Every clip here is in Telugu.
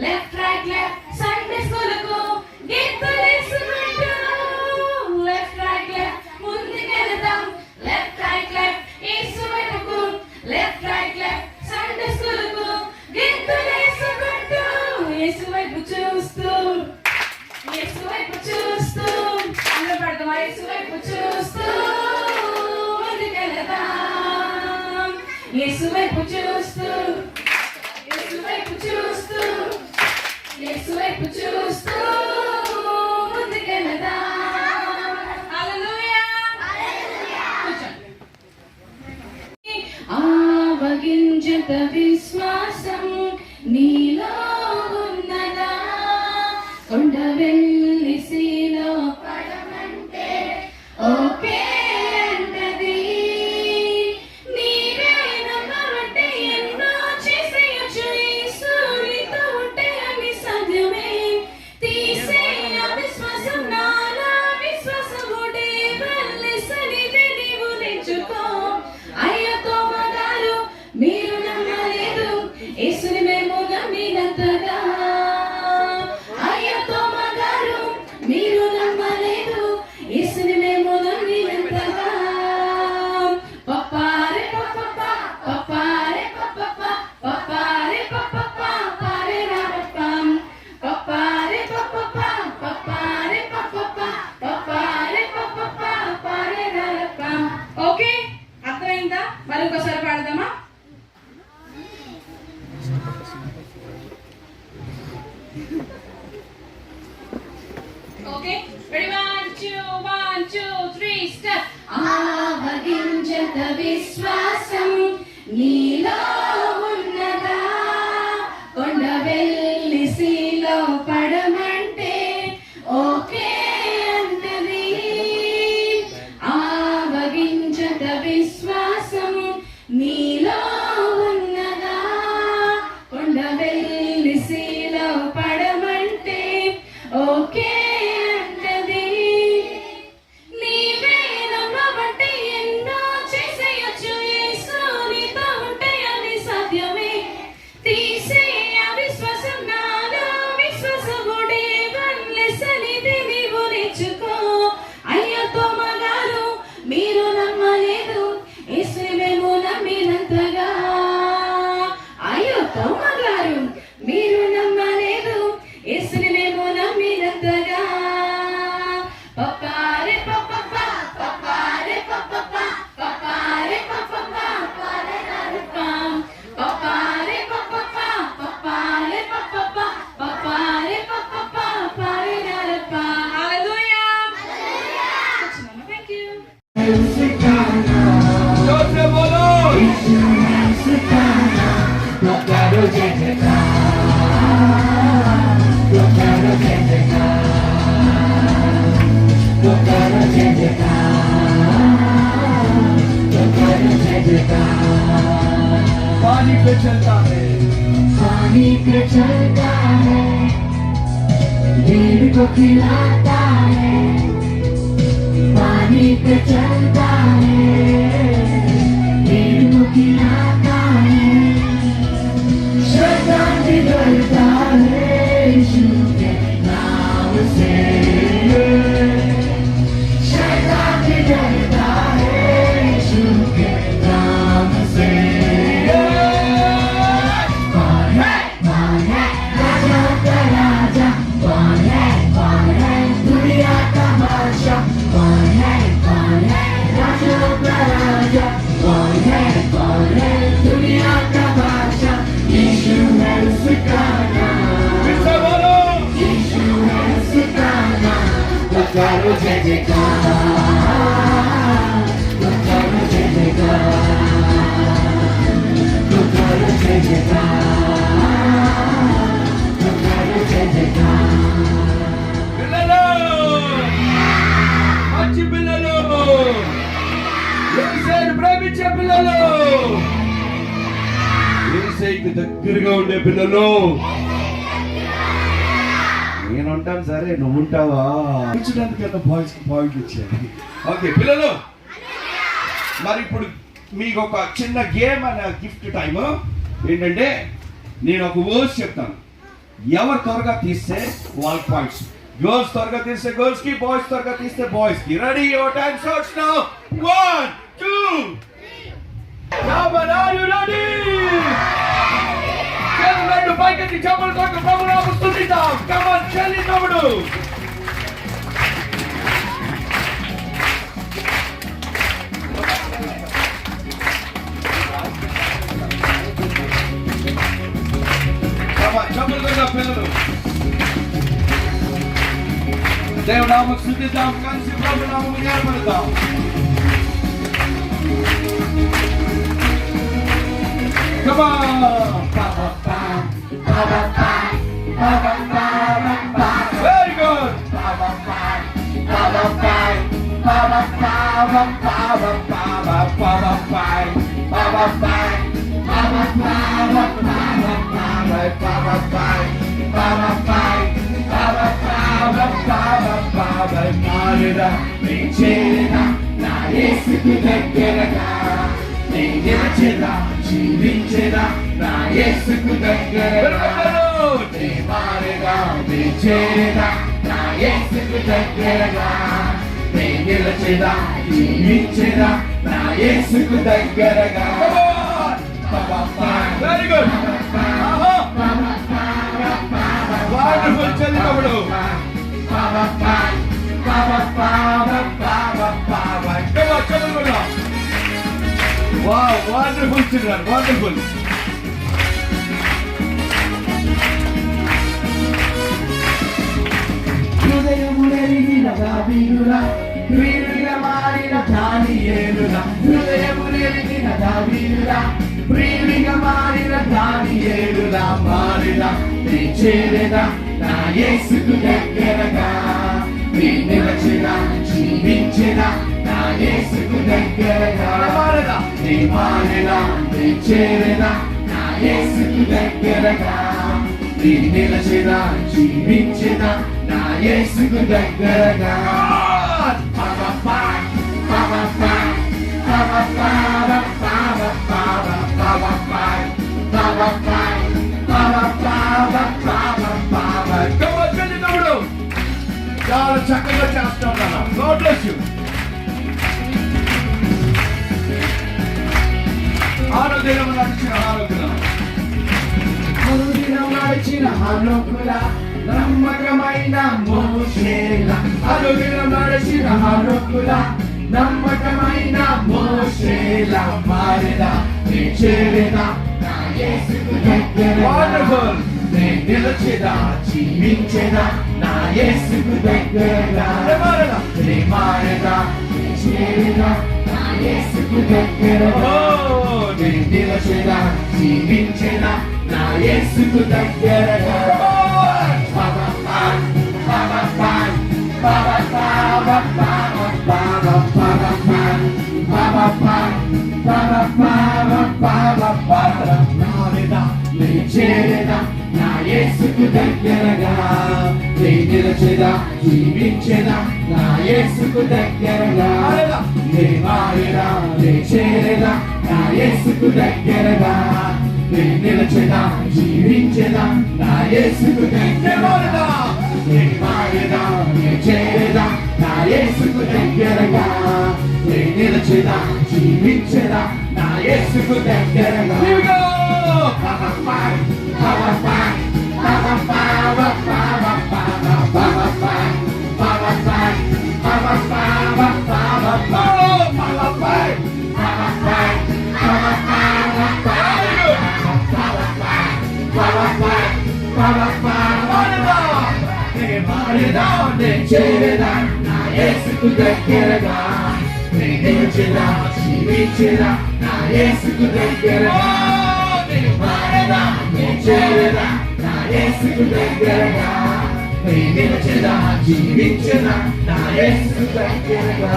లెఫ్ట్ రైట్ లెఫ్ట్ సండే స్కూలుకు గీతలేసుకుంటూ లెఫ్ట్ రైట్ లెఫ్ట్ ముందుకెళ్దాం లెఫ్ట్ రైట్ లెఫ్ట్ యేసు వైపుకు లెఫ్ట్ రైట్ లెఫ్ట్ సండే స్కూలుకు గీతలేసుకుంటూ యేసు వైపు చూస్తూ యేసు వైపు చూస్తూ అందరూ పడతామా యేసు వైపు చూస్తూ ముందుకెళ్దాం యేసు వైపు చూస్తూ యేసు వైపు చూస్తూ యేసు వైపు చూస్తూ ముందుకెళ్దాం హల్లెలూయా హల్లెలూయా ఆవగింజంత విశ్వాసం నీలో ఉన్నదా కొండ వెల్లిసిలో పడమంటే ఓకే అంటది నీవే నమ్మవంటే ఎన్నో చేసేయొచ్చు యేసునితో ఉంటే అన్ని సాధ్యమే తీసే అవిశ్వాసం నాలో విశ్వాసం ఉంటే వెళ్ళిసనిది నీవు తెచ్చుకో అయ్యతో మగారు మీరు నమ్మలేదు యేసుని మేము నమ్మినంతగా అయ్యతో మగారు మీరు నమ్మలేదు యేసుని మేము నమ్మినంతగా పప్పారే పప్ప పప్పారే పప్ప పప్పారే పప్ప పారే రాపం పప్పారే పప్ప పప్పారే పప్ప పప్పారే పప్ప పారే రాపం ఓకే అర్థమైందా మరి ఇంకోసారి పాడదామా ఓకే రెడీ 1 2 3 స్టెప్ ఆవగింజంత విశ్వాసం నీలో ఉన్నదా కొండ వెల్లిసిలో పడమంటే ఓకే అంటది ఆవగింజంత విశ్వాసం నీలో ఉన్నదా కొండ వెల్లిసిలో పడమంటే ఓకే అంటది నీవే నమ్మవంటే ఎన్నో చేసేయొచ్చు యేసునితో ఉంటే అన్ని సాధ్యమే తీసే అవిశ్వాసం నాలో విశ్వాసం ఉంటే వల్లెసనిది నీవు నేర్చుకో అయ్యతో మగారు మీరు నమ్మలేదు యేసుని మేము నమ్మినంతగా అయ్యతో మగారు మీరు నమ్మలేదు యేసుని మేము నమ్మినంతగా పప్పారే పప్ప పప్పారే పప్ప పప్పారే పప్ప పారే రాపం పప్పారే పప్ప పప్పారే పప్ప పప్పారే పప్ప పారే రాపం హల్లెలూయా హల్లెలూయా థాంక్ యూ జోసే బోలో पानी पे चलता है पानी पे चलता है भेड़ को खिलाता है पानी पे चलता है भेड़ को खिलाता है शैतान भी डरता है यीशु के नाम से शैतान भी डरता है यीशु के नाम से कौन है राजा का राजा कौन है दुनिया का बादशाह कौन है राजा का राजा कौन है दुनिया का बादशाह यीशु है उसका नाम फिर बोलो यीशु है उसका नाम तो करो जय जयकार तो करो जय जयकार तो करो जय जयकार तो करो जय जयकार పిల్లలు మంచి పిల్లలు యేసుని ప్రేమించే పిల్లలు యేసుకి దగ్గరగా ఉండే పిల్లలు నేను ఉంటాను సరే నువ్వు ఉంటావా కూర్చోడానికి బాయ్స్ పాయింట్ ఇచ్చాను ఓకే పిల్లలు మరి ఇప్పుడు మీకు ఒక చిన్న గేమ్ అనే గిఫ్ట్ టైమ్ ఏంటంటే నేను ఒక వర్డ్స్ చెప్తాను ఎవరు త్వరగా తీస్తే వాళ్ళ పాయింట్స్. గర్ల్స్ త్వరగా తీస్తే గర్ల్స్ కి, బాయ్స్ త్వరగా తీస్తే బాయ్స్ కి. Ready, your time starts now. 1 2 Come on, are you ready? చెల్లి పైకి చెప్పులు కొట్టు, ప్రభునామ స్తుతిద్దాం. Come on, చెల్లి తమ్ముడు. Come on, చెప్పులు కొట్టు పిల్లలు. దేవుని నామమును స్తుతిద్దాం, కలిసి ప్రభునామమును ధ్యానిద్దాం. Come on! Very good! జీవించేదా నా యేసుకు దగ్గరగా, నీ మారేదా నీ చేరేదా నా యేసుకు దగ్గరగా, నీ నిలచేదా జీవించేదా నా యేసుకు దగ్గరగా. వెరీ గుడ్, వండర్ఫుల్ చదివినప్పుడు. Wow, wonderful children, wonderful. హృదయమునెరిగిన దావీదురా, ప్రియుడిగా మారిన దానియేలురా. హృదయమునెరిగిన దావీదురా, ప్రియుడిగా మారిన దానియేలురా. మారిన నీ చేరేదా నా యేసుకు దగ్గరగా, నీ నిలచేదా జీవించేదా నా యేసుకు దగ్గరగా. నీ మారేదా నీ చేరేదా నా యేసుకు దగ్గరగా, నీ నిలచేదా జీవించేదా నా యేసుకు దగ్గరగా. చాలా చక్కగా చేస్తున్నాను. God bless you. ఆరోగ్యం నడిచిన హానోకుల నమ్మకమైన మోషేల. ఆరోగ్యం నడిచిన హానోకుల నమ్మకమైన మోషేల. మారేదా నీ చేరేదా నా యేసుకు దగ్గరగా. వండర్ఫుల్. నీ నిలచేదా జీవించేదా నా యేసుకు దగ్గరగా. నీ మారేదా నీ చేరేదా నా యేసుకు దగ్గరగా. నీ నిలచేదా జీవించేదా నా యేసుకు దగ్గరగా. నీ చేరేదా నా యేసుకు దగ్గరగా, నీ నిలచేదా జీవించేదా నా యేసుకు దగ్గరగా. నీ మారేదా నీ చేరేదా నా యేసుకు దగ్గరగా, నీ నిలచేదా జీవించేదా నా యేసుకు దగ్గరగా. నీ మారేదా నీ చేరేదా నా యేసుకు దగ్గరగా, నీ నిలచేదా జీవించేదా నా యేసుకు దగ్గరగా. చేరేదా నా యేసుకు దగ్గరగా, నీ నిలచేదా జీవించేదా నా యేసుకు దగ్గరగా. మారేదా నీ చేరేదా నా యేసుకు దగ్గరగా, నీ నిలచేదా జీవించేదా నా యేసుకు దగ్గరగా.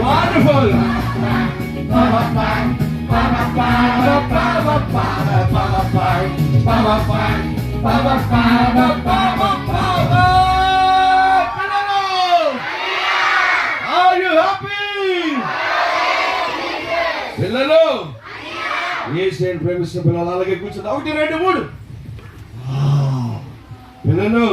Wonderful. Are you happy? పిల్లలు యేసుని ప్రేమిస్తున్న పిల్లలు అలాగే కూర్చుంది. 1 2 3 పిల్లలు